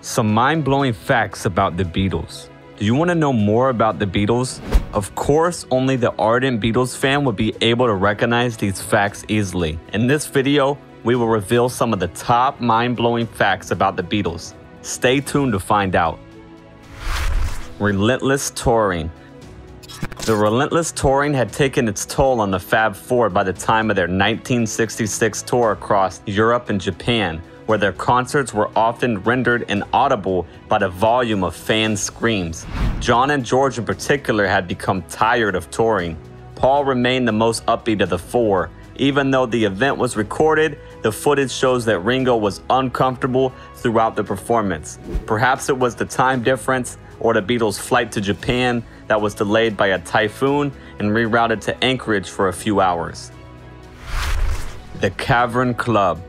Some mind-blowing facts about the Beatles. Do you want to know more about the Beatles? Of course, only the ardent Beatles fan would be able to recognize these facts easily. In this video, we will reveal some of the top mind-blowing facts about the Beatles. Stay tuned to find out. Relentless touring. The relentless touring had taken its toll on the Fab Four by the time of their 1966 tour across Europe and Japan, where their concerts were often rendered inaudible by the volume of fan screams. John and George in particular had become tired of touring. Paul remained the most upbeat of the four. Even though the event was recorded, the footage shows that Ringo was uncomfortable throughout the performance. Perhaps it was the time difference or the Beatles' flight to Japan that was delayed by a typhoon and rerouted to Anchorage for a few hours. The Cavern Club.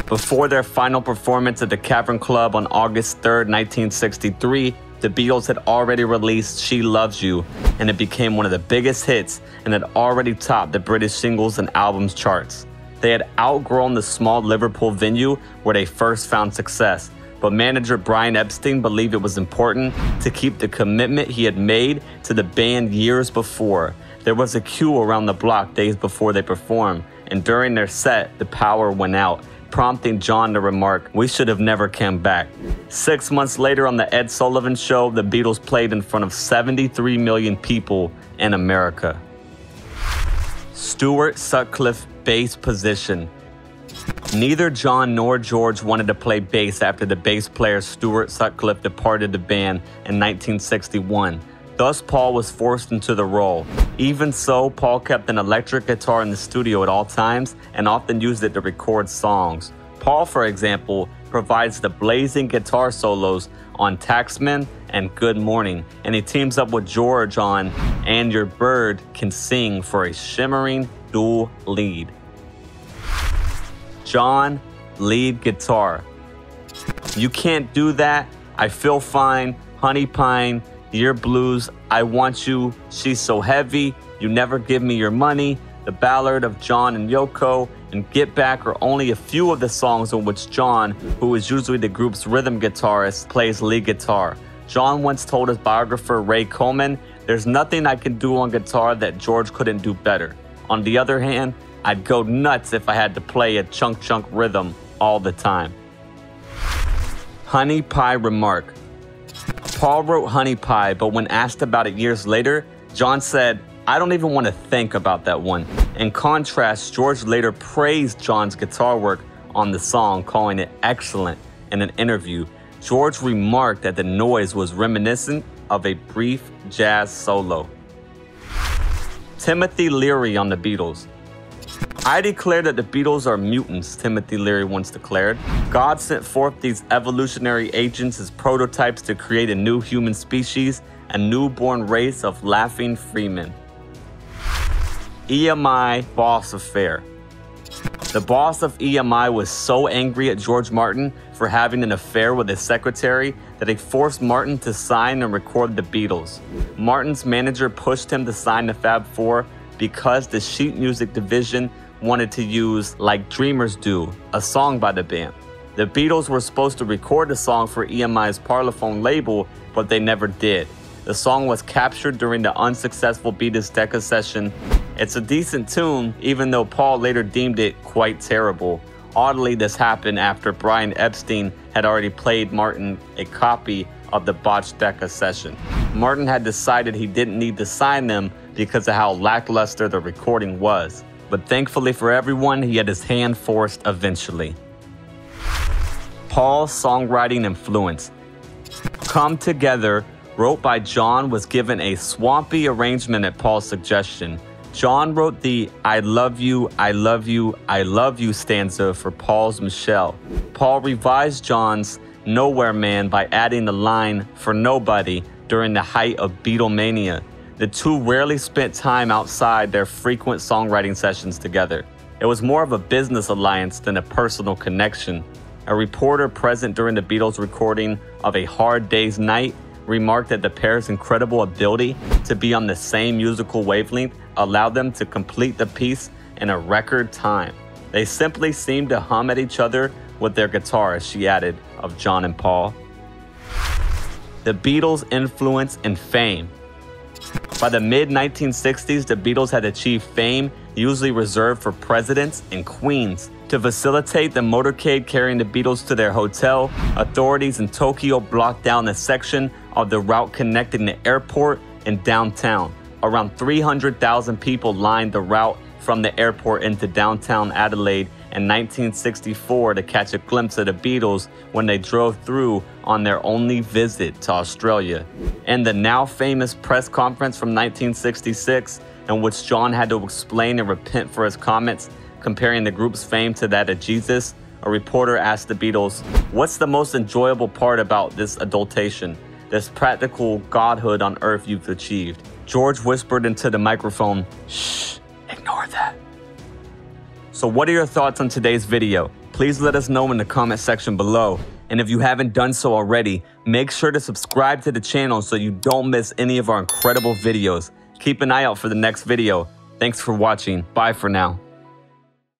Before their final performance at the Cavern Club on August 3, 1963, the Beatles had already released She Loves You, and it became one of the biggest hits and had already topped the British singles and albums charts. They had outgrown the small Liverpool venue where they first found success, but manager Brian Epstein believed it was important to keep the commitment he had made to the band years before. There was a queue around the block days before they performed, and during their set, the power went out, prompting John to remark, "We should have never come back." 6 months later on the Ed Sullivan Show, the Beatles played in front of 73 million people in America. Stuart Sutcliffe bass position. Neither John nor George wanted to play bass after the bass player Stuart Sutcliffe departed the band in 1961. Thus, Paul was forced into the role. Even so, Paul kept an electric guitar in the studio at all times and often used it to record songs. Paul, for example, provides the blazing guitar solos on Taxman and Good Morning, and he teams up with George on And Your Bird Can Sing for a shimmering dual lead. John, lead guitar. You Can't Do That, I Feel Fine, Honey Pine, Year Blues, I Want You, She's So Heavy, You Never Give Me Your Money, The Ballad of John and Yoko, and Get Back are only a few of the songs in which John, who is usually the group's rhythm guitarist, plays lead guitar. John once told his biographer Ray Coleman, "There's nothing I can do on guitar that George couldn't do better. On the other hand, I'd go nuts if I had to play a chunk rhythm all the time." Honey Pie remark. Paul wrote Honey Pie, but when asked about it years later, John said, "I don't even want to think about that one." In contrast, George later praised John's guitar work on the song, calling it excellent. In an interview, George remarked that the noise was reminiscent of a brief jazz solo. Timothy Leary on the Beatles. "I declare that the Beatles are mutants," Timothy Leary once declared. "God sent forth these evolutionary agents as prototypes to create a new human species, a newborn race of laughing freemen." EMI Boss Affair. The boss of EMI was so angry at George Martin for having an affair with his secretary that he forced Martin to sign and record the Beatles. Martin's manager pushed him to sign the Fab Four because the sheet music division wanted to use Like Dreamers Do, a song by the band. The Beatles were supposed to record the song for EMI's Parlophone label, but they never did. The song was captured during the unsuccessful Beatles Decca session. It's a decent tune, even though Paul later deemed it quite terrible. Oddly, this happened after Brian Epstein had already played Martin a copy of the botched Decca session. Martin had decided he didn't need to sign them because of how lackluster the recording was. But thankfully for everyone, he had his hand forced eventually. Paul's songwriting influence. Come Together, wrote by John, was given a swampy arrangement at Paul's suggestion. John wrote the I love you, I love you, I love you stanza for Paul's Michelle. Paul revised John's Nowhere Man by adding the line for nobody during the height of Beatlemania. The two rarely spent time outside their frequent songwriting sessions together. It was more of a business alliance than a personal connection. A reporter present during the Beatles' recording of A Hard Day's Night remarked that the pair's incredible ability to be on the same musical wavelength allowed them to complete the piece in a record time. They simply seemed to hum at each other with their guitars, she added, of John and Paul. The Beatles' influence and fame. By the mid-1960s, the Beatles had achieved fame usually reserved for presidents and queens. To facilitate the motorcade carrying the Beatles to their hotel, authorities in Tokyo blocked down a section of the route connecting the airport and downtown. Around 300,000 people lined the route from the airport into downtown Adelaide in 1964 to catch a glimpse of the Beatles when they drove through on their only visit to Australia. In the now famous press conference from 1966, in which John had to explain and repent for his comments comparing the group's fame to that of Jesus, a reporter asked the Beatles, "What's the most enjoyable part about this adultation, this practical godhood on earth you've achieved?" George whispered into the microphone, "Shh, ignore that." So what are your thoughts on today's video? Please let us know in the comment section below. And if you haven't done so already, make sure to subscribe to the channel so you don't miss any of our incredible videos. Keep an eye out for the next video. Thanks for watching. Bye for now.